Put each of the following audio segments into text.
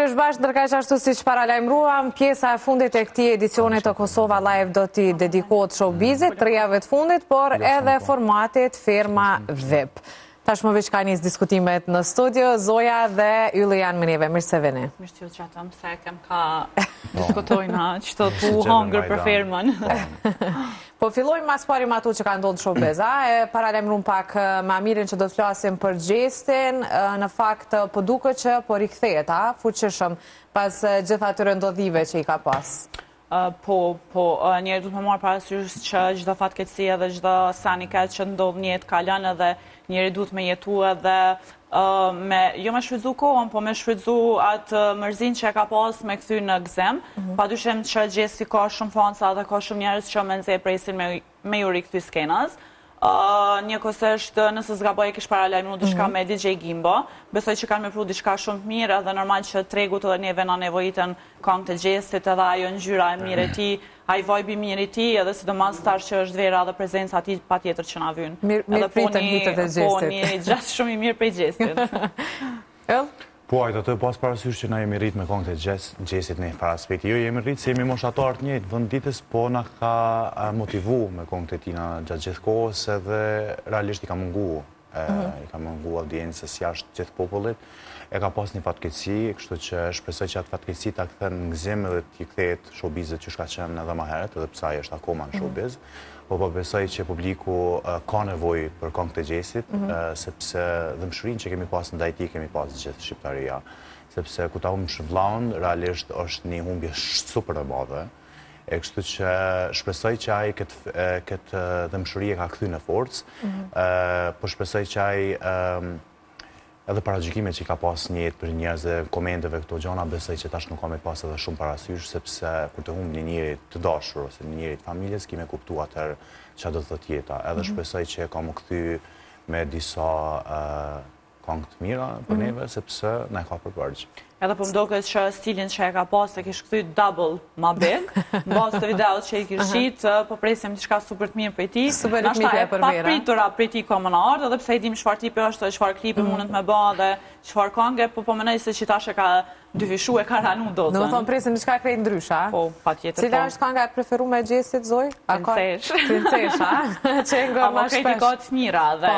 sërish bashkë, ndërkaq ashtu si që paralajmëruam, pjesa e fundit e këtij edicionit të Kosova Live do t'i dedikohet showbizit, 3 javëve të fundit, por edhe formatit Ferma VIP. Tashmë veç ka njës diskutimet në studio, Zoja dhe Ylli janë me neve. Mirë se vini. Mirë që qatëm se kem ka diskutojna qëto tu hongër për fermën. Po fillojmë mas pari ma tu që ka ndodhë showbiz, e paralajmëruam pak me Amirin që do të flasim për gjestin, në fakt po duke që po rikthehet, fuqishëm pas gjitha atyre ndodhive që i ka pas. Njerë du të më marë parasysh që gjitha fatkeqësia dhe gjitha saniket që ndodhë njetë kalën edhe njerë du të me jetu edhe jo me shfrytzu kohën, po me shfrytzu atë mërzin që e ka pas me këthy në gzem, pa dyshem që gjesti ka shumë fansa dhe ka shumë njerës që me nëzhe presin me ju rikëthy skenas. Një kosështë nëse zgaboj e kish paralajmëru diçka me DJ Gimbo, besoj që kanë me pru diçka shumë të mirë edhe normal që tregut edhe neve na nevojitën këngë të gjestit edhe ajo ngjyra e mirë e ti, ai vibe i mirë i ti edhe sidomos tash që është vera dhe prezenca ati pa tjetër që na vyn. Mirë pritën hitët e gjestit. Po një gjatë shumë i mirë prej gjestit. Po, ajtë të pas parasysh që na jemi rritë me këngë të gjesit në një aspekti. Jo, jemi rritë se jemi moshatar të njëjtë vënditës, po na ka motivu me këngë të tina gjatë gjithë kohës edhe realisht i ka mungu. I ka mungu audiencës jashtë gjithë popullit. E ka pas një fatkeqësi, kështu që shpresoj që atë fatkeqësi ta kthen në gzim edhe t'i kthehet showbizit që shka qenë edhe më herët, edhe pse ai është akoma në showbiz. Po besoj që publiku ka nevojë për këngë të gjesit, sepse dëmshërinë që kemi pas ndaj tij kemi pas gjithë shqiptaria. Sepse ku ta humbësh vllaun, realisht është një humbje super e madhe. E kështu që shpresoj që ai këtë dëmshëri e ka kthy në forcë, po shpresoj që ai edhe paragjykimet që i ka pas njëtë për njerëz dhe komendeve këto gjona, besoj që tash nuk ka me pas edhe shumë parasysh, sepse kur të humbë një njeri të dashur ose një njeri të familjes, ki me kuptu atër që do të thot jeta. Edhe shpresoj që ka më kthy me disa këngë të mira për neve, sepse na e ka përpërgjë. Edhe po mdoket që stilin që e ka pas e kish kthy double ma big, në bazë të videot që i kishit, po presim diçka super të mirë prej ti. Super ritmike për vera. Pa pritura prej ti ka më në ardhë, edhe pse i dim çfarë tipi është, çfarë klipi mundet me bë dhe çfarë këngë, po mendoj se që tash e ka dyfishu e ka ranu dozën. Do të thonë presim diçka krejt ndryshe, Po, patjetër. Cila është kënga e preferuar e gjestit, Zoj? Princesh. Princesh, a? Që e ngër më shpesh. Krejti ka të mira dhe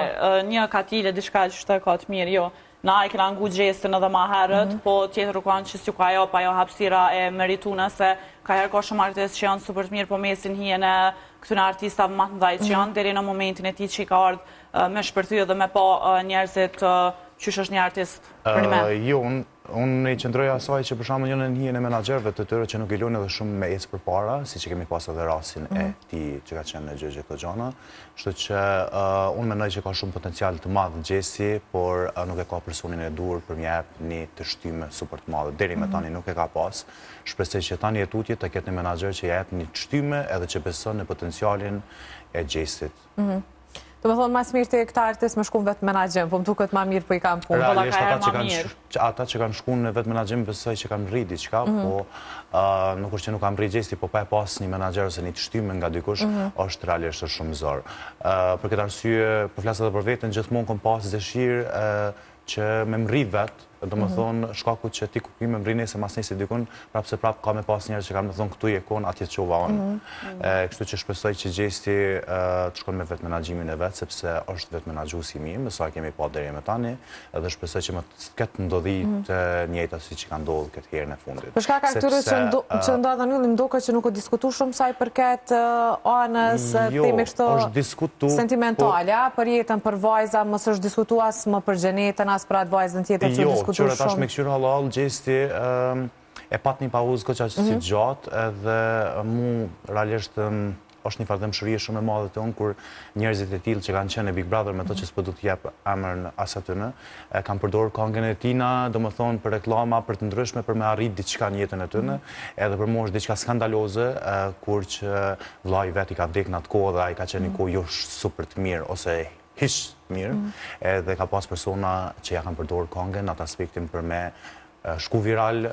një katile diçka që të ka të mirë, jo. Na e kena ngu gjestin edhe ma herët, po tjetër u kanë që s'ju ka jo, pa jo hapësira e meritune, se ka herë ka shumë artist që janë super të mirë, po mesin hien e këtyne artistave më të ndajt që janë, deri në momentin e ti që i ka ardhë me shpërthy edhe me pa njerëzit qysh është një artist për një me. Jo, unë i qëndroja asaj që për shembull janë në hijen e menaxherëve të tyre që nuk i lujnë edhe shumë me ecë përpara, siç e kemi pas edhe rastin e tij që ka qenë në gjë këto gjona. Kështu që unë mendoj që ka shumë potencial të madh gjesi, por nuk e ka personin e duhur për më jap një të shtymë super të madhe. Deri më tani nuk e ka pas. Shpresoj që tani e tutje të ketë një menaxher që jep një shtymë edhe që beson në potencialin e gjesit. Do me thonë, mas mirë të këta artist me shkun vetë menaxhem, po më duket ma mirë po i kam punë. Realisht, ata që kanë shkun në vetë menaxhem, besoj që kanë rrit diçka, po nuk është që nuk kanë rrit gjesti, po pa e pas një menaxher ose një të shtymë nga dikush, është realisht shumë zor. Për këtë arsye, po flas edhe për veten, gjithmonë kam pas dëshirë që me mri vetë, do më thonë, shkaku që ti kupi me mri nëse mas nëse dikun, prapë se prapë ka me pas njerë që kanë me thonë këtu je kon, atje të qova onë. Kështu që shpresoj që gjesti të shkon me vetë menagjimin e vetë, sepse është vetë menagjusi i mirë, mësa kemi pa deri me tani, edhe shpresoj që më të ketë ndodhi të njëjta si që kanë ndodhë këtë herën e fundit. Për shkak atyre që ndodhen Ylli, ndoket që nuk o diskutu shumë saj përket anës teme kështu sentimentale, për jetën, për vajza, mos është diskutu as më për gjenetën, as për atë vajzën tjetër që diskutu qërë tash me këshyrë halal, gjesti e pat një pauzë këtë që si gjatë edhe mu realisht është një fardëmshërie shumë e madhe të unë kur njerëzit e tillë që kanë qenë në Big Brother me to që s'po du të jep emrin as atyne, kanë përdorur këngën e tina, do më thonë për reklama, për të ndryshme, për me arrit diçka në jetën e tyne, edhe për mu është diçka skandaloze, kur që vllai vet i ka vdek në atë kohë dhe ai ka qenë një kohë jo super të mirë ose hish mirë, edhe ka pas persona që ja kanë përdorur këngën atë aspektin për me shku viral,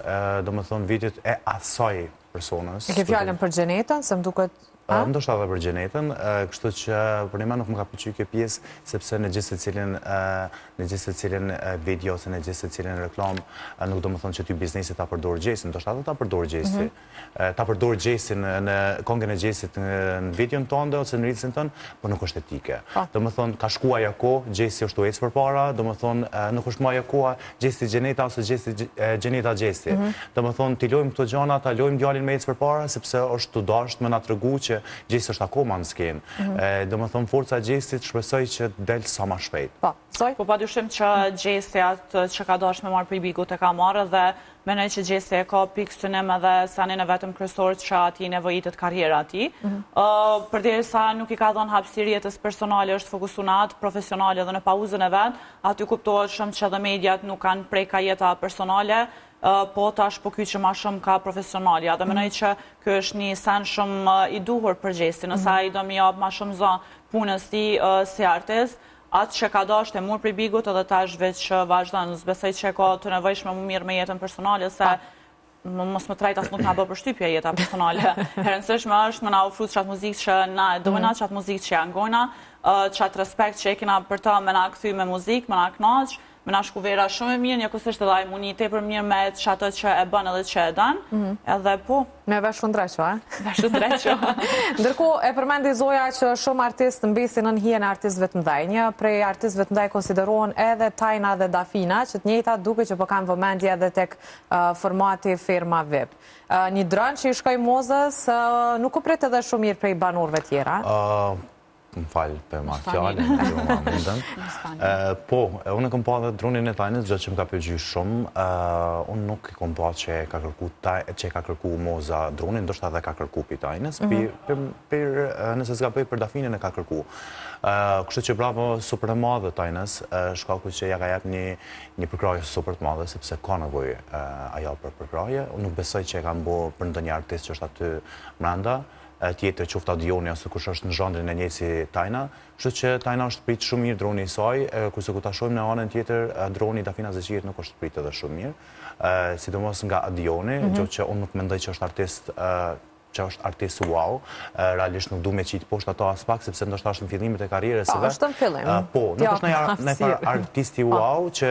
do më thonë vitit e asaj personës. E ke fjallën për gjenetën, se më duket ndoshta edhe për Gjenetën, kështu që për një nuk më ka pëlqyer kjo pjesë, sepse në gjithë secilin video ose në gjithë secilin reklam, nuk do të thonë që ty biznesi ta përdor Gjesin, ndoshta edhe ta përdor Gjesi. Ta përdor Gjesin në këngën e Gjesit në videon tonë ose në ritsin tonë, por nuk është etike. Do të thonë ka shkuar ajo kohë, Gjesi është u ecë përpara, do të thonë nuk është më ajo koha Gjesi Gjeneta ose Gjeneta Gjesi. Do të thonë ti lojmë këto gjëra, ta lojmë djalin me ecë përpara sepse është tu dashur më na tregu që Gjesi është akoma në skenë. Do të thonë forca e Gjesit shpresoj që del sa më shpejt. Po padyshim që Gjesi atë që ka dashur me marr prej Bigut e ka marrë dhe mendoj që Gjesi e ka pikë synim edhe sanin e vetëm kryesor që ati nevojitet karriera ati. Përderisa nuk i ka dhënë hapësirë jetës personale, është fokusuar në atë profesionale dhe në pauzën e vet, aty kuptohet shumë që edhe mediat nuk kanë prej ka jeta personale, po tash po kyçë më shumë ka profesionalja. Dhe mendoj që ky është një sen shumë i duhur për Gjesin, nëse ai do më jap më shumë zonë punës tij si artist. Atë që ka dashur të mur prej Bigut edhe tash veç vazhdon, besoj që ka të nevojshme më mirë me jetën personale se mos më trajt as nuk na bë përshtypje jeta personale. Rëndësishme është më na ofru çat muzikë që na dojna, çat muzikë që angojna, çat respekt që e kena për ta me na kthy me muzikë, me na kënaq, me na shku vera shumë e mirë, njëkohësisht edhe ai muni tepër mirë me çato që e bën edhe që e dan. Edhe po, me vesh ndreqo, vesh ndreqo. Ndërkohë e përmendi Zoja që shumë artistë mbesin në hijen e artistëve të mëdhenj. Një prej artistëve të mëdhenj konsiderohen edhe Tajna dhe Dafina, që të njëjta duke që po kanë vëmendje edhe tek formati firma VIP. Një drën që i shkoi Mozës, nuk u prit edhe shumë mirë prej banorëve tjera. Më falë për ma fjallin, po, unë e kom pa dhe dronin e Tajnës, gjë që më ka pëlqyer shumë, unë nuk e kom pa që ka kërku Moza dronin, ndoshta edhe ka kërku për Tajnës, nëse s'ka bëj për Dafinën e ka kërku. Kështu që bravo super e madhe Tajnës, shkaku që ja ka jep një përkrahje super të madhe, sepse ka nevojë ajo për përkrahje, unë nuk besoj që e kam bo për ndonjë artist që është aty mrenda, tjetër qoftë Adioni ose kush është në zhandrin e njëjtë si Tajna, kështu që Tajna është prit shumë mirë droni i saj, kurse ku ta shohim në anën tjetër, droni Dafina Zeqirit nuk është prit edhe shumë mirë, sidomos nga Adioni, gjë që unë nuk mendoj që është artist wow, realisht nuk du me qitë poshtë ato as pak, sepse ndoshta është në fillimet e karrierës së vet. Është në fillim. Po, nuk është në artisti wow që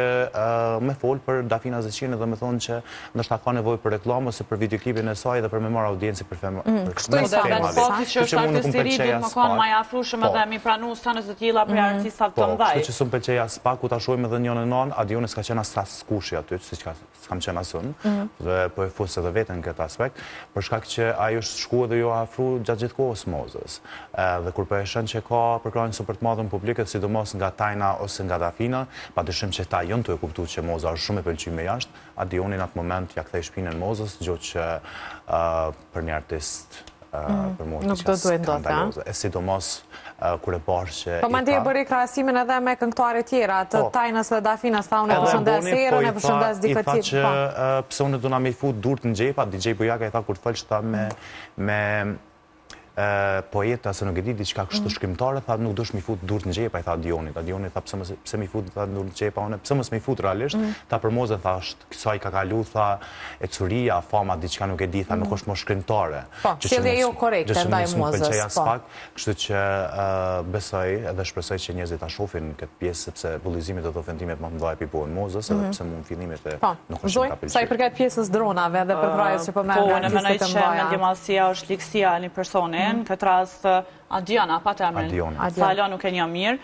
me fol për Dafina Zeqirin dhe me thonë që ndoshta ka nevojë për reklamë ose për videoklipin e saj dhe për me marrë audiencë për femrat. Kështu i thënë, që është artist i ri, duhet më kanë më afrueshëm edhe mi pranu sa në të tilla për artistave të mëdhenj. Kështu që s'm pëlqej as pak ku ta shohim edhe njërin anë, Adioni s'ka qenë as skushi aty, siç s'kam qenë as unë, dhe po e fus edhe veten këtë aspekt, për shkak që ai është shkuar dhe jo afru gjatë gjithë kohës Mozës. Dhe kur po e shën që ka përkrahje super të madhe në publikët, sidomos nga Tajna ose nga Dafina, padyshim që ta janë të e kuptuar që Moza është shumë e pëlqyer me jashtë, Adioni në atë moment ja kthei shpinën Mozës, gjë që për një artist për mua nuk do duhet ndodhë. E sidomos kur e pash që po mandej e bëri krahasimin edhe me këngëtarë tjera, të Tajnës dhe Dafinës, tha unë e përshëndes Erën, e përshëndes dikë tjetër. I tha që pse unë do na më fut durt në xhepa, DJ Bujaka i tha kur folsh ta me poeta, se nuk e di diçka kështu shkrimtare, tha nuk dush mi fut durt në xhepa, i tha Adionit. Adioni tha pse mi fut durt në xhepa, unë pse mos mi fut realisht, tha për Mozën, tha sa i ka kalu, tha e curia, fama, diçka nuk e di, tha nuk është më shkrimtare. Po, sjellje jo korrekte ndaj Mozës. Kështu që besoj edhe shpresoj që njerëzit ta shohin këtë pjesë, sepse bullizimit dhe ofendimet më të mëdha i bëhen Mozës, edhe pse mund fillimet e nuk është ka pëlqyer. Sa i përket pjesës dronave dhe përkrahjes që po merr nga artistët e mëdha. Mendjemallësia është ligësia e një personi. Në këtë rast Adiana, pa termin. Sala nuk e një mirë.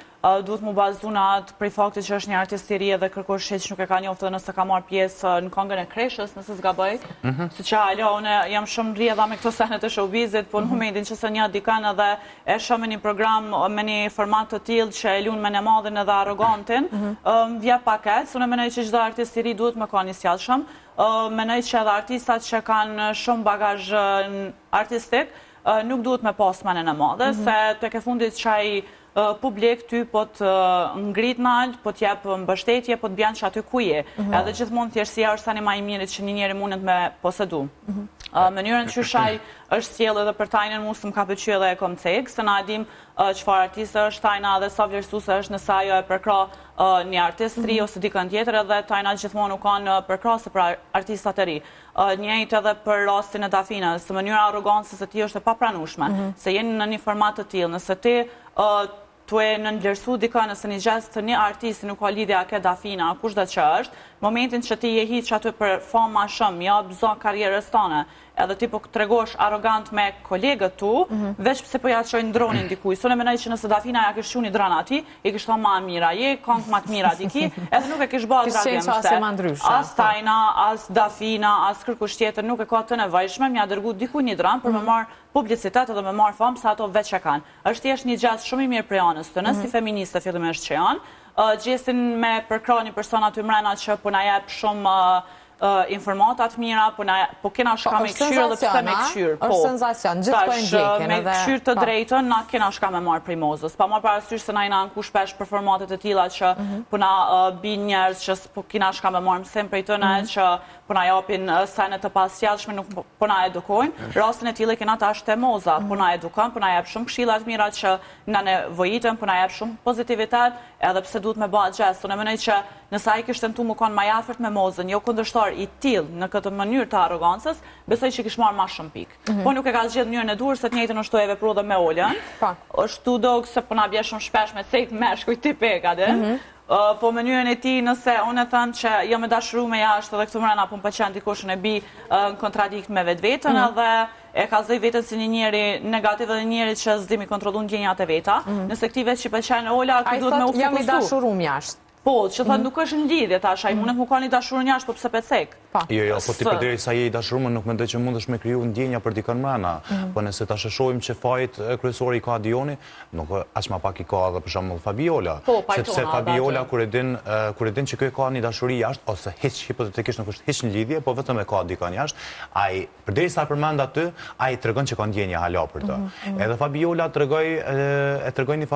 Duhet mu bazu në atë prej faktit që është një artist i ri edhe kërkosh që nuk e ka njoftë dhe nëse ka marrë pjesë në këngën e Kreshës, nëse s'gaboj. Siç ajo, unë jam shumë rrjedha me këto senet e showbizit, po në momentin që se një dikan edhe e shoh me një program me një format të tillë që e lun me në madhin edhe arrogantin, vjen paket. Unë mendoj që çdo artist i ri duhet më kanë i sjellshëm. Mendoj që edhe artistat që kanë shumë bagazh artistik nuk duhet me pas manën e madhe, se tek e fundit çaj publik ty po të ngrit nalt, po të jep mbështetje, po të bjan që aty ku je. Edhe gjithmonë thjeshtësia është tani më e mirit që një njeri mundet me posedu. Mënyrën që shaj është sjell edhe për Tajnën mu s'm ka pëlqyer edhe e kom cek, se na dim çfarë artiste është Tajna dhe sa vlerësuese është nëse ajo e përkrah një artistri ose dikën tjetër edhe tajna gjithmonë u kanë përkrasë për artistat e ri. Njëjtë edhe për rastin e Dafinës, mënyra arrogancës e tij është e papranueshme, se jeni në një format të tillë, nëse ti tu e nënvlerësu dikën nëse një gjest të një artisti nuk ka lidhja ke Dafina, kushdo që është, momentin që ti je hiq aty për famë ma shumë, ja bëzon karrierës tënde, edhe ti po tregosh arrogant me kolegët tu, veç pse po ja çojnë dronin dikuj. Unë mendoj që nëse Dafina ja kishte qenë dron aty, i kishte thënë ma mira, je këngë më të mira diki, edhe nuk e kish bërë tragedie. As Tajna, as Dafina, as kërkush tjetër nuk e ka të nevojshme m'ia dërgu diku një dron për më marr publicitet edhe më marr famë sa ato veç e kanë. Është thjesht një gjest shumë i mirë prej anës tënde, si feministe fillimisht që janë. Gjestin me përkrah një person aty mrena që po na jep shumë informatat mira, po kena shka me këshyrë dhe pse me këshyrë. Është senzacion, gjithë po e ndjekin. Me këshyrë të drejtën, na kena shka me marë prej mozës. Pa marë parasysh se na i na nku shpesh për formatet e tilla që po na bin njerëz që po kena shka me marë mësim prej tëne, që po na japin sene të pasjellshme, nuk po na edukojnë. Rastin e tillë kena tash te moza, po na edukon, po na jep shumë këshilla të mira që na nevojiten, po na jep shumë pozitivitet, edhe pse duhet me bëhet gjest. Unë mendoj që nëse ai kishte tentuar më kon më afërt me mozën, jo kundërshtar i tillë në këtë mënyrë të arrogancës, besoj që kish marrë më shumë pikë. Po nuk e ka zgjedhur mënyrën e duhur, se të njëjtën ashtu e veproi edhe me Olën. Është dog se po na bie shumë shpesh me cek meshkuj tipik atë. Po mënyrën e tij, nëse unë e them që jo me dashuru me jashtë edhe këtu mbrana po më pëlqen dikush në bi në kontradikt me vetveten edhe e ka zëj veten si një njeri negativ dhe një njeri që s'di mi kontrollu ndjenjat e veta. Nëse këtij vetë që pëlqen Ola, ky duhet me u fokusu. Jam i dashurum jashtë. Po, që thot nuk është në lidhje tash, ai mundet mu ka një dashurën jashtë, po pse pecek? Jo, po ti përderisa je i dashuruar nuk mendoj që mundesh me kriju ndjenja për dikën mbrana. Po nëse tash e shohim që fajt kryesori i ka Dioni, nuk as më pak i ka edhe për shembull Fabiola. Sepse Fabiola kur e din që ky ka një dashuri jashtë ose hiç hipotetikisht nuk është hiç në lidhje, po vetëm e ka dikën jashtë, ai përderisa përmend aty, ai tregon që ka ndjenja hala për të. Edhe Fabiola tregoi një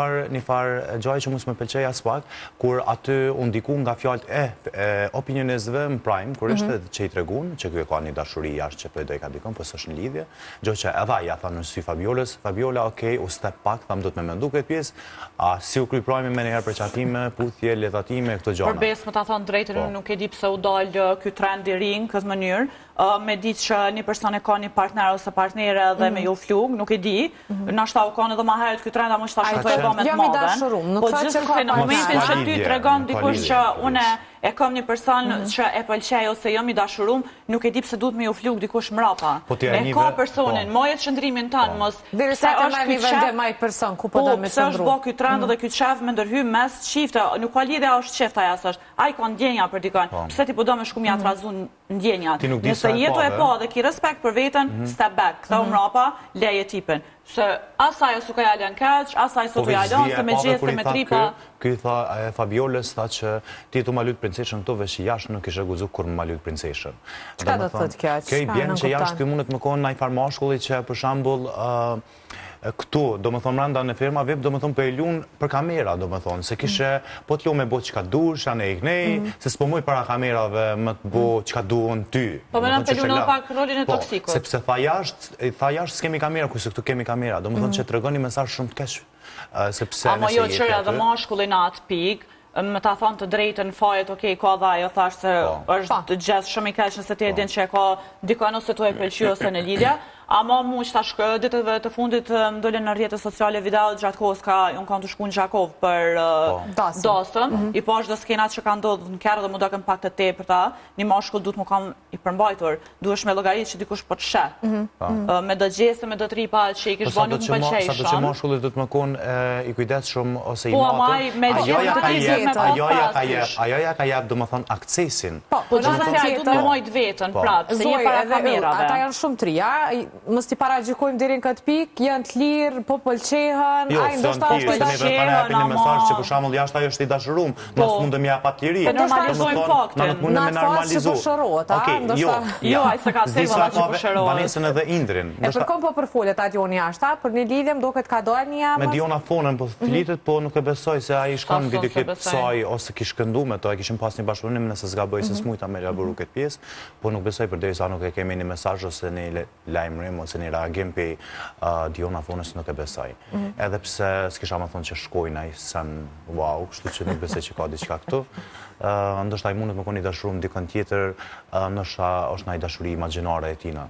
farë gjë që mos më pëlqej as pak, kur aty unë diku nga fjalët e opinionistëve në Prime, kur është që i tregun që ky ka një dashuri jashtë që do i ka dikon, po s'është në lidhje, gjë që edhe ai ja tha në sy Fabiolës, Fabiola, okay, u step pak, tham do të më mendu këtë pjesë, a si u kry Prime me njëherë përçatime, puthje, ledhatime, këto gjëra. Përbes më ta thon drejtën, nuk e di pse u dal ky trend i ri në këtë mënyrë. Me ditë që një person e ka një partner ose partnere dhe me ju flug, nuk e di, nashta u kanë edhe më herët ky trend, më shtash ato e bë me të modën. Po gjithsesi në momentin që ty tregon dikush që unë e kam një person që e pëlqej ose jam i dashurum, nuk e di pse duhet me ju flug dikush mrapa. E ka personin, moje qëndrimin tanë, mos pse është ky vendem ai person ku po do me qëndru. Pse është bë ky trend dhe ky qef me ndërhy mes çifte, nuk ka lidhje është qefta jasë është. Ai ka ndjenja për dikon. Pse ti po do me shku mja trazu ndjenjat. Nëse jetu e pa dhe ki respekt për veten, step back, këta u mrapa, leje tipin. Se asaj su ka jalën keq, asaj su të jalën, se me gjeste, me tripa. Ky tha Fabiolës, tha që ti tu ma lutë princeshën këto, veç jashtë nuk ishe guzu kur ma lutë princeshën. Çka do të thotë kjo? Kjo i bjen që jashtë ky mundet më konë na i farmashkulli që për shembull këtu, do më thonë randa në firma VIP, do më thonë për e lunë për kamera, do më thonë, se kishe po t'lu me bo qka dur, shane i knej, se s'po muj para kamerave më t'bo qka duon ty. Po me në për lunë pak rolin e toksikut. Sepse tha jashtë s'kemi kamera, kujse këtu kemi kamera, do më thonë që të regoni mesazh shumë të keq. Amo jo qërë edhe mashkullin atë pikë, me ta thonë të drejtën fajet, okej, ka dhe ajo thash se është gjithë shumë i keq nëse ti e din që e ka dikon ose tu e pëlqy ose në lidhja. Ama mu që tash ditëve të fundit më dole në rrjetet sociale video gjatë kohës ka unë kam të shku në Gjakov për dasëm. I po është dhe skenat që ka ndodhë në kërë dhe mu doken pak të te për ta. Një mashkull duhet mu kam i përmbajtur. Duhesh me llogarit që dikush po të sheh. Me do gjeste, me do tripa që i kish bo nuk më pëlqej shumë. Sa do që mashkullit du të më konë i kujdet shumë ose i matën. Po amaj me gjeste të tizit me pas. Ajoja ka jep do më thonë akcesin. Po që se aj du të me mojt vetën prapë, se je para kamerave. Ata janë shumë trija. Mos t'i paragjykojmë deri në këtë pikë, janë të lirë, po pëlqehen, ai ndoshta është i dashur, një mesazh që për shembull jashtë ajo është i dashurum, mos mundem ja pa të liri. Normalizojmë faktin. Nuk mundem me normalizu. Jo, ai s'ka seva që po shërohet. Vanesën edhe Indrin. E përkon po përfolet atë Joni jashtë, për një lidhje më duket ka dalë një me Diona Fonën, po flitet, po nuk e besoj se ai shkon në videoklip saj ose kish këndu me to, ai kishin pas një bashkëpunim nëse s'gaboj se smujta me elaboru këtë pjesë, po nuk besoj përderisa nuk e kemi një mesazh ose një lajmërim ose një reagim për Diona Fonës nuk e besoj. Edhe pse s'kisha më thonë që shkojnë ai sen wow, kështu që nuk besoj që ka diçka këtu. Ndoshta ai mundet më koni dashurum dikon tjetër, ndoshta është një dashuri imagjinare e tina.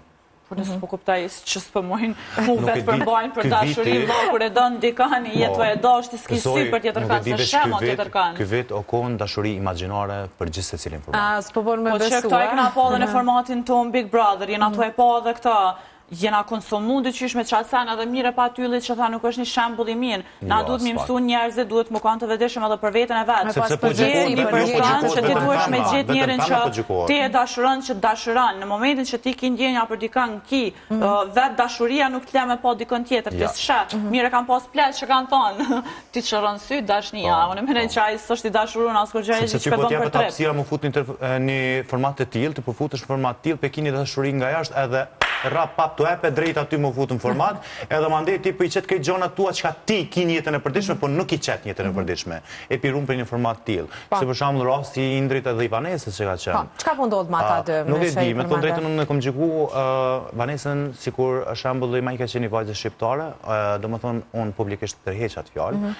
Por nësë po kuptaj që s'pë mojnë mu vetë përbajnë për dashuri, kur e donë dikani, jetu e doshti s'ki sy për tjetër kanë, se shemo tjetër kanë. Ky vit o konë dashuri imagjinare për gjithë se cilin format. S'po bërë me besua. Po që këta e këna po dhe në formatin ton Big Brother, jena të e po dhe këta, jena konsumu dhe qysh me qatë sen edhe mire pa tyllit që tha nuk është një shembull i mirë. Na duhet mi mësu njerëzit, duhet më kanë të vedeshëm edhe për vetën e vetë. Sepse po një person që ti duhesh me gjithë njerin që ti e dashuron që dashuron. Në momentin që ti ki ndjenja për dikan ki, vetë dashuria nuk t'le me po dikon tjetër, ti s'she. Mire kam pas plet që kanë thonë, ti që rënë sy dashnia. Unë e menej që ajë s'është i dashurun, as kur gjë që bën për trep. Sepse më fut një format të tillë, të përfutesh në format të tillë, pe kini dashuri nga jashtë edhe rap pap të epe drejt aty më futu në format, edhe mandej ti për i qetë këj gjonat tua që ka ti ki njëtën e përdishme, por nuk i qetë njëtën e përdishme. E pi rumë për një format t'il. Si për shamë rasti i Indrit edhe i Vanesës që ka qenë. Qka po ndodhë ma ta dë? Nuk e di, me të drejtën unë e kom gjiku Vanesën, si kur shambull i ma i ka qenë i vajzë shqiptare, do më thonë unë publikisht tërheq atë fjallë,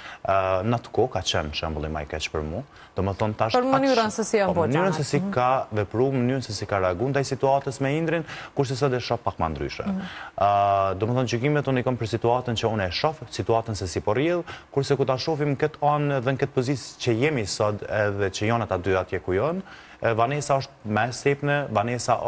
në të ko ka qenë shambull i ma i keq për mu, do më thonë tash... Për mënyrën se si e mbo mënyrën se si ka vepru, mënyrën se si ka reagu ndaj situatës me Indrin, kurse sot e shoh pak ma ndryshe. Do më thonë gjykimet unë i kam për situatën që unë e shoh, situatën se si po rrjedh, kurse ku ta shohim këtë anë dhe në këtë pozicë që jemi sot edhe që janë ata dy atje ku janë, Vanesa është me sepne, Vanesa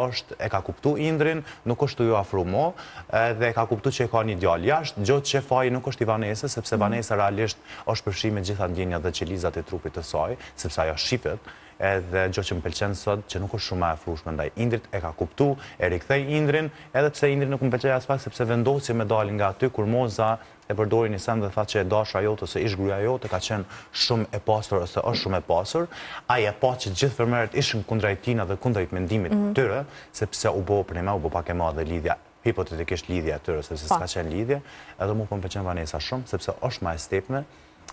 e ka kuptu Indrin, nuk është të ju afru mo, dhe ka kuptu që e ka një djallë jashtë, gjotë që faji nuk është i Vanesa, sepse Vanesa realisht është përfshi me gjitha ndjenja dhe qelizat e trupit të saj, sepse ajo shqipet, edhe gjo që më pelqenë sot, që nuk është shumë e afrushme ndaj Indrit, e ka kuptu, e rikthej Indrin, edhe pse Indrin nuk më pelqej as pak, sepse vendosi me dalin nga aty, kur Moza e përdori një sen dhe tha që e dasha jote ose ish gruaja jote ka qenë shumë e pasur ose është shumë e pasur, ai e pa që gjithë fermerët ishin kundrejt tina dhe kundrejt mendimit tyre, sepse u bo për një me, u bo pak e madhe lidhja, hipotetikisht lidhja tyre, sepse s'ka qenë lidhje, edhe mu po më pëlqen Vanesa shumë, sepse është ma e stepme,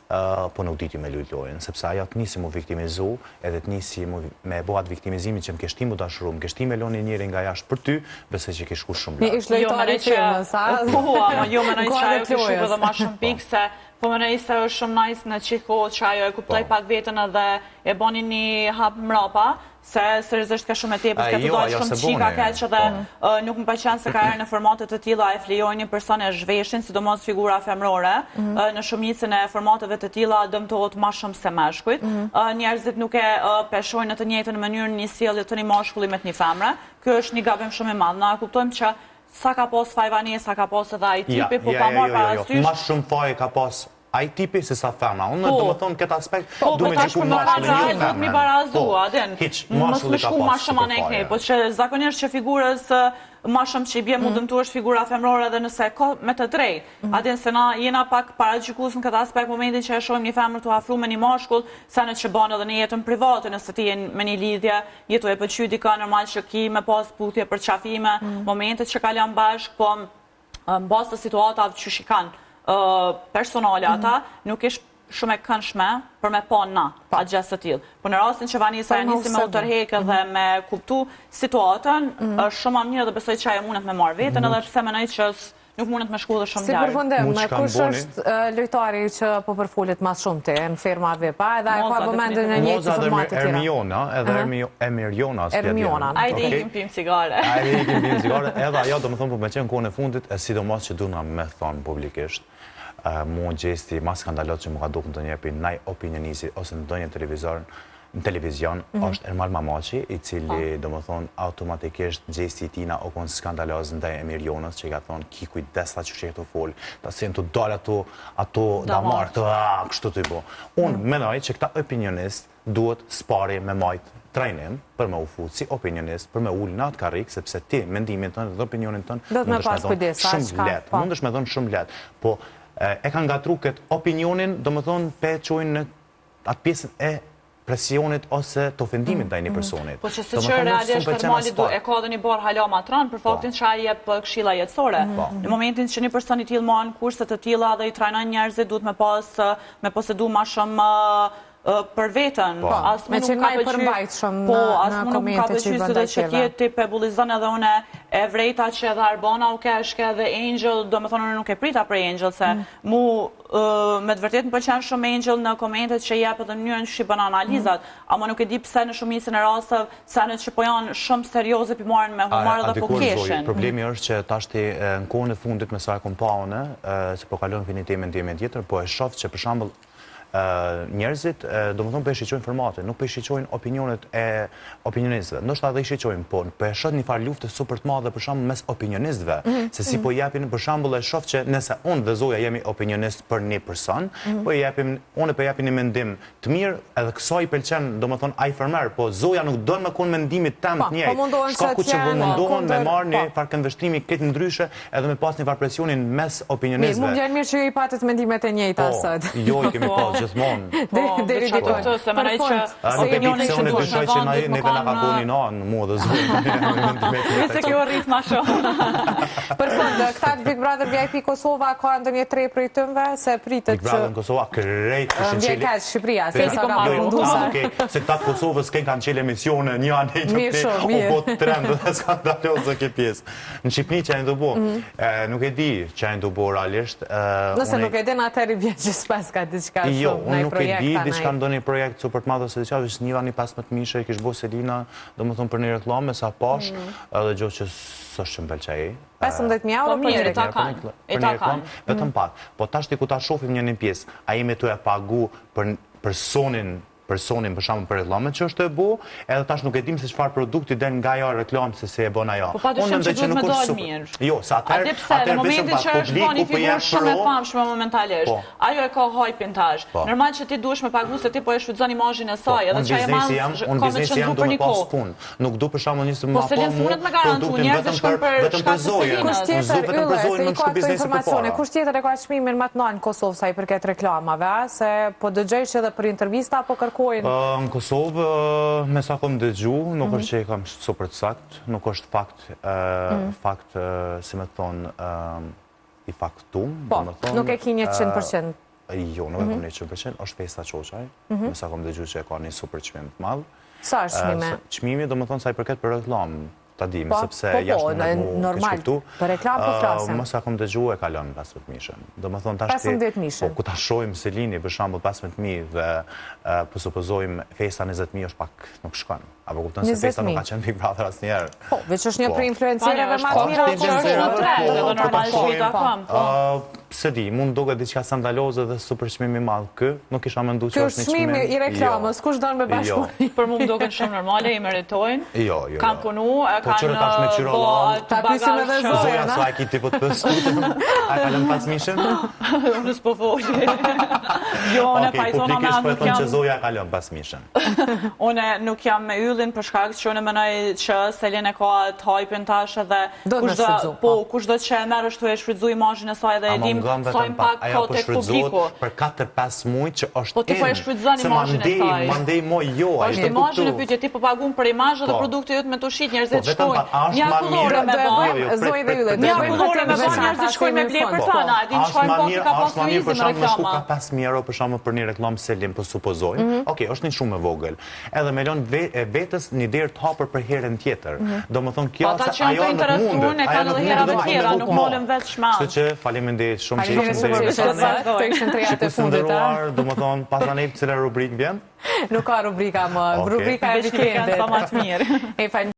po nuk diti me lujt lojën, sepse aja të nisi mu viktimizu, edhe të nisi me bohat viktimizimit që më keshti mu dashuru, më keshti me loni njëri nga jashtë për ty, besoj që kishku shumë lartë. Një ishtë lojtari filmës, a? Jo, me nëjë që ajo kështu edhe ma shumë pikë, se po me nëjë se është shumë najs në qiko që ajo e kuptoj pak vetën edhe e boni një hap mrapa, se seriozisht ka shumë e tepës, ka të dojë shumë qika keq edhe nuk më pëlqen se ka erë në formatet të tilla e flijojnë një person e zhveshin, sidomos figura femrore, në shumicën e formateve të tilla dëmtohet më shumë se mashkujt. Njerëzit nuk e peshojnë në të njëjtën mënyrë një sjellje të një mashkulli me të një femre. Ky është një gabim shumë i madh. Na kuptojmë që sa ka pas faj Vanesa, ka pas edhe ai tipi, po pa marrë parasysh. Më shumë faj ka pas ai tipi se sa femra. Unë do të thonë këtë aspekt du me gjiku mashkullin. Po, mi barazua, adin. Mos më shku ma shumë anekne, po që zakonisht që figurës ma shumë që i bje mu dëmtu është figura femrore dhe nëse ka me të drejt. Adin se na jena pak paragjikus në këtë aspekt momentin që e shojmë një femrë të afru me një mashkull, sa në që banë edhe në jetën private, nëse ti jenë me një lidhje, jetu e pëqy dika normal që ki me pas puthje për qafime, momentet që kaljan bashk, po në bas të situatav që shikan personale ata, nuk ishtë shumë e këndshme për me pa na, atë gjësë të tillë. Po në rastin që Vanesa e nisi me u tërheke dhe me kuptu situatën, është shumë më mirë dhe besoj që ajo mundet me marrë vetën, edhe pse menoj që nuk mundet me shku dhe shumë Si larg. përfundim, kush është lojtari që po përfulit mas shumë ti në firma VIP-a, edhe e ka vëmendin në një që format të tjera? Ermiona, edhe Emirjona. Ermiona. Ajde ikim pim cigare. Ajde ikim pim cigare, edhe ajo do më thonë po me qenë kohën e fundit, e sidomos që duna me thonë publikisht, mu gjesti ma skandalot që mu ka dukë në të njepi naj opinionisi ose në të një televizion është Ermal Mamaci, i cili do më thonë automatikisht gjesti tina o konë skandaloz në dhe Emirjonës që i ka thonë ki kujdes ta që që të folë, ta si në të dalë ato damar, kështu të i bo. Unë menoj që këta opinionist duhet spari me majtë trajnim për me u futë si opinionist, për me ullë në atë karrik, sepse ti mendimin tënë dhe opinionin tënë mundesh me thonë shumë let. Po e kanë gatru këtë opinionin, do më thonë pe qojnë në atë pjesën e presionit ose të ofendimit ndaj një personit. Po që se që realisht normali e ka dhe një barë hala matran për faktin që ai jep këshilla jetësore. Në momentin që një person i tillë marrën kurse të tilla dhe i trajnon njerëzit, duhet me posedu ma shumë për vetën. Me që nga i përmbajt shumë në komente që i bënda që tjetë ti pebulizon edhe une e vrejta që edhe Arbona u keshke edhe Angel, do me thonë unë nuk e prita prej Angel, se mu me të vërtet më pëlqen shumë Angel në komentet që jep edhe mënyrën që i bën analizat, ama nuk e di pse në shumicën e rasteve senet që po janë shumë serioze pi marrin me humor dhe po keshin. Problemi është që tashti në kohën e fundit me sa e kompaune, se po kalon një temë tjetër, po e shoh që për shembull njerëzit, do më thonë, për e shiqojnë formatet, nuk për e shiqojnë opinionet e opinionistëve. Ndoshta edhe i shiqojnë, po për e shot një farë luftë super të madhe për shembull mes opinionistëve, se si po japin për shembull e shoh që nëse unë dhe Zoja jemi opinionist për një person, po e japim, unë po japim një mendim të mirë, edhe kësaj i pëlqen, do më thonë, ai fermer, po Zoja nuk don me kon mendimit tëm të njëjtë. Shkaku që mundohen me marrë një farë këndvështrimi këtë ndryshe edhe me pas një farë presionin mes opinionistëve. Mund vjen mirë që ju i patët mendimet e njëjta sot. Jo, i kemi pas gjithmonë. Deri diku. Se më nejtë që opinionin që duhet me që neve na ka goni në mua dhe Zoja. Se kjo rrit ma shumë. Për fund, këta Big Brother VIP Kosova ka ndonjë tre prej tëmve se pritet që Big Brother në Kosova krejt kishin qeli. Ndjeket Shqipëria, se sa ka funduar. Se këta Kosovës kanë qeli emisione një anë u bot trend dhe skandalozë kjo pjesë. Në Shqipëri që janë të bo. Nuk e di që janë të bo realisht. Nëse nuk e din atëri bje që s'pas ka diçka shumë. Jo, unë nuk e di diçka ndonjë projekt super të madh ose diçka, veç një vani 15 mijë kish bo Selina, domethënë për një reklamë sa pash, edhe gjë që s'është që m'pëlqej. 15.000 euro për një reklamë. Për një reklamë, vetëm pak. Po tash ku ta shohim një pjesë, a jemi tu e pagu për personin për shembull për reklamet që është e bu, edhe tash nuk e dim se çfarë produkti del nga ajo reklamë se e bën ajo. Po patyshim që duhet me dalë mirë. Jo, sa atëherë në momentin që është bën një figurë shumë e famshme momentalisht, ajo e ka hype-in tash. Normal që ti duhesh me pagu se ti po e shfrytëzon imazhin e saj, edhe çaj e madh ka me qenë për një kohë. Nuk du për shembull nisë po se funet me garantu njerëz që shkon për shkak të Zojës. Vetëm për Zojën nuk shkon biznesi për para. Kush tjetër e ka çmimin më të madh në Kosovë sa i përket reklamave, se po dëgjoj që edhe për intervista apo kërkojnë. Në Kosovë, me sa kom dëgju, nuk është që i kam super të sakt, nuk është fakt, si me thonë, i faktum. Po, nuk e ki 100%. Jo, nuk e kom 100%, është Festa Qoqaj, me sa kom dëgju që e ka një super qmim të madhë. Sa është qmime? Qmimi, do më thonë, sa i përket për reklamë. Ta dim, sepse jashtë në normal, për reklam po flasim. Mësa kom dëgju e kalon 15.000. Do më thonë tashti, 15.000. ku ta shojmë Selini, për shambull 15.000 dhe për supozojmë Festa 20.000 është pak nuk shkon. Apo kupton se Festa nuk ka qenë Big Brother asë njerë. Po, veç është një për influencereve ma të mira. Se di, mund doke diqka sandaloze dhe super qmimi madhë kë, nuk isha me ndu që është një qmimi. Kë shmimi i reklamës, kush donë me bashkëpunim? Për mu më doke shumë normale, i meritojnë. Jo. Kanë punu, po qërë tash me qyrollon, ta pysim edhe Zoja sa e ki tipo të pësutëm, a kalën pas mishën? Unë s'po folje. Jo, une pajtona me nuk jam... që Zoja e kalën pas mishën. Une nuk jam me yllin për shkak që une menoj që Selin e ka të hype-in tash edhe kush do që e merë është të e shfridzu imazhin e saj dhe e dim sa impact ka tek publiku. Për 4-5 mujt që është po ti po e shfrytëzon imazhin e saj. Se mandej mo jo. Është imazhin e pyetje, ti po pagun për imazh dhe produkti jot me tushit njerëzit shkojnë. Një akullore me bën, Zoj dhe yllet. Një akullore me bën njerëzit shkojnë me ble për tana, a din çfarë po ka pasur izin për shkak reklama. Ka 5.000 euro për shkak për një reklam Selim, po supozojmë. Okej, është një shumë e vogël. Edhe me lën vetes një derë të hapur për herën tjetër. Domethënë kjo se ajo nuk mundet. Ata që kanë të herë të tjera, nuk molen vetë shmall. Kështu që faleminderit shumë që ishim ndëruar, do më thonë, pasanet cila rubrikë vjen? Nuk ka rubrika më, rubrika e vikendit. Sa më të mirë.